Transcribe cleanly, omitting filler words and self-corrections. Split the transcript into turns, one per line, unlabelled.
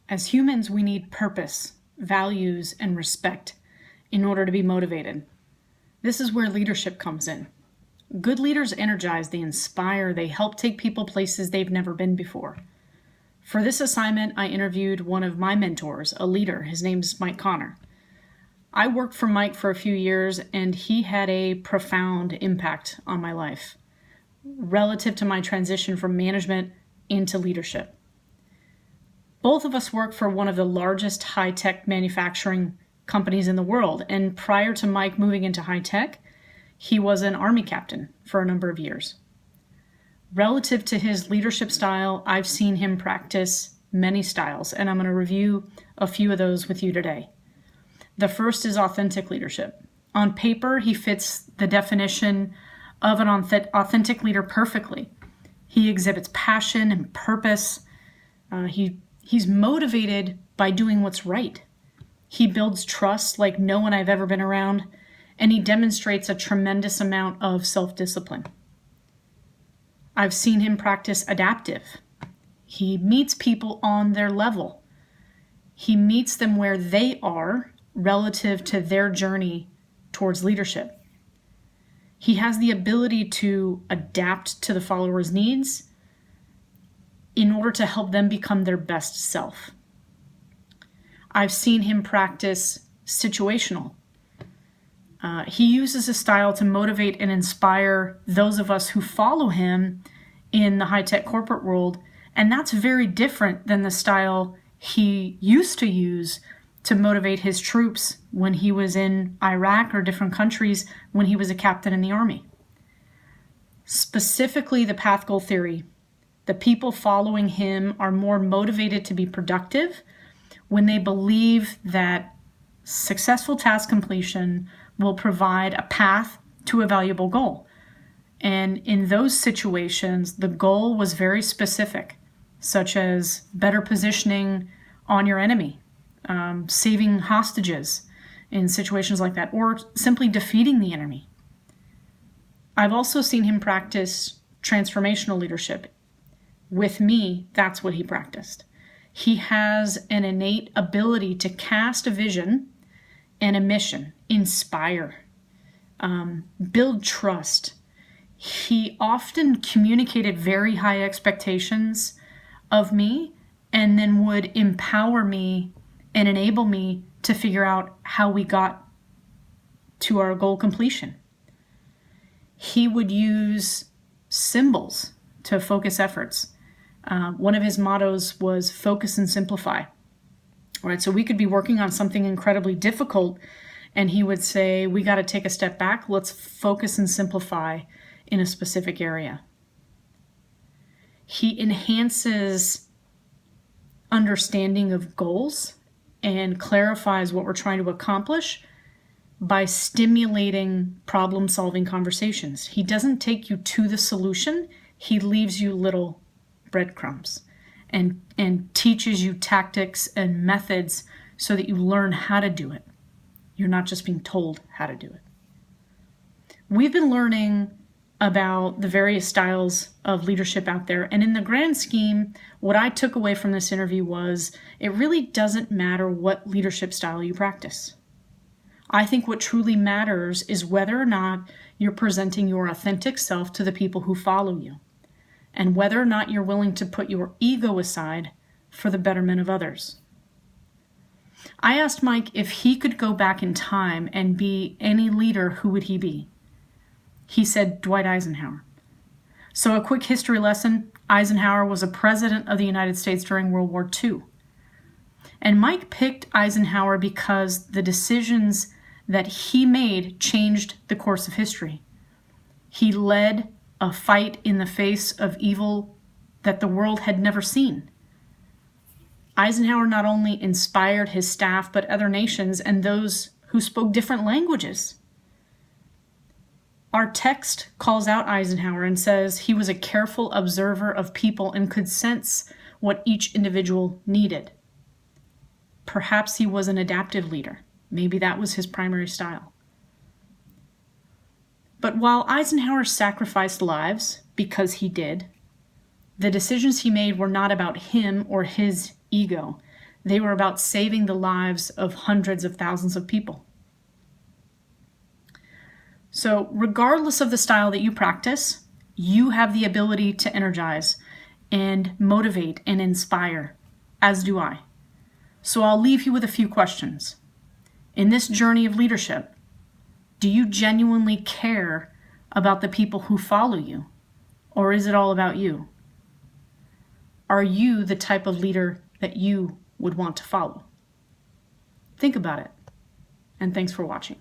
As humans, we need purpose, values, and respect in order to be motivated. This is where leadership comes in. Good leaders energize, they inspire, they help take people places they've never been before. For this assignment, I interviewed one of my mentors, a leader. His name's Mike Connor. I worked for Mike for a few years, and he had a profound impact on my life relative to my transition from management into leadership. Both of us work for one of the largest high-tech manufacturing companies in the world, and prior to Mike moving into high-tech, he was an Army captain for a number of years. Relative to his leadership style, I've seen him practice many styles, and I'm going to review a few of those with you today. The first is authentic leadership. On paper, he fits the definition of an authentic leader perfectly. He exhibits passion and purpose. He's motivated by doing what's right. He builds trust like no one I've ever been around, and he demonstrates a tremendous amount of self-discipline. I've seen him practice adaptive. He meets people on their level. He meets them where they are relative to their journey towards leadership. He has the ability to adapt to the followers' needs in order to help them become their best self. I've seen him practice situational. He uses a style to motivate and inspire those of us who follow him in the high-tech corporate world, and that's very different than the style he used to use to motivate his troops when he was in Iraq or different countries when he was a captain in the Army. Specifically, the path goal theory. The people following him are more motivated to be productive when they believe that successful task completion will provide a path to a valuable goal. And in those situations, the goal was very specific, such as better positioning on your enemy, saving hostages in situations like that, or simply defeating the enemy. I've also seen him practice transformational leadership. With me, that's what he practiced. He has an innate ability to cast a vision and a mission, inspire, build trust. He often communicated very high expectations of me and then would empower me and enable me to figure out how we got to our goal completion. He would use symbols to focus efforts. One of his mottos was focus and simplify. All right, so we could be working on something incredibly difficult, and he would say, we got to take a step back. Let's focus and simplify in a specific area. He enhances understanding of goals and clarifies what we're trying to accomplish by stimulating problem-solving conversations. He doesn't take you to the solution. He leaves you little breadcrumbs and teaches you tactics and methods so that you learn how to do it. You're not just being told how to do it. We've been learning about the various styles of leadership out there, and in the grand scheme, what I took away from this interview was it really doesn't matter what leadership style you practice. I think what truly matters is whether or not you're presenting your authentic self to the people who follow you, and whether or not you're willing to put your ego aside for the betterment of others. I asked Mike if he could go back in time and be any leader, who would he be? He said Dwight Eisenhower. So a quick history lesson, Eisenhower was a president of the United States during World War II. And Mike picked Eisenhower because the decisions that he made changed the course of history. He led a fight in the face of evil that the world had never seen. Eisenhower not only inspired his staff, but other nations and those who spoke different languages. Our text calls out Eisenhower and says he was a careful observer of people and could sense what each individual needed. Perhaps he was an adaptive leader. Maybe that was his primary style. But while Eisenhower sacrificed lives, because he did, the decisions he made were not about him or his ego. They were about saving the lives of hundreds of thousands of people. So regardless of the style that you practice, you have the ability to energize and motivate and inspire, as do I. So I'll leave you with a few questions. In this journey of leadership, do you genuinely care about the people who follow you? Or is it all about you? Are you the type of leader that you would want to follow? Think about it, and thanks for watching.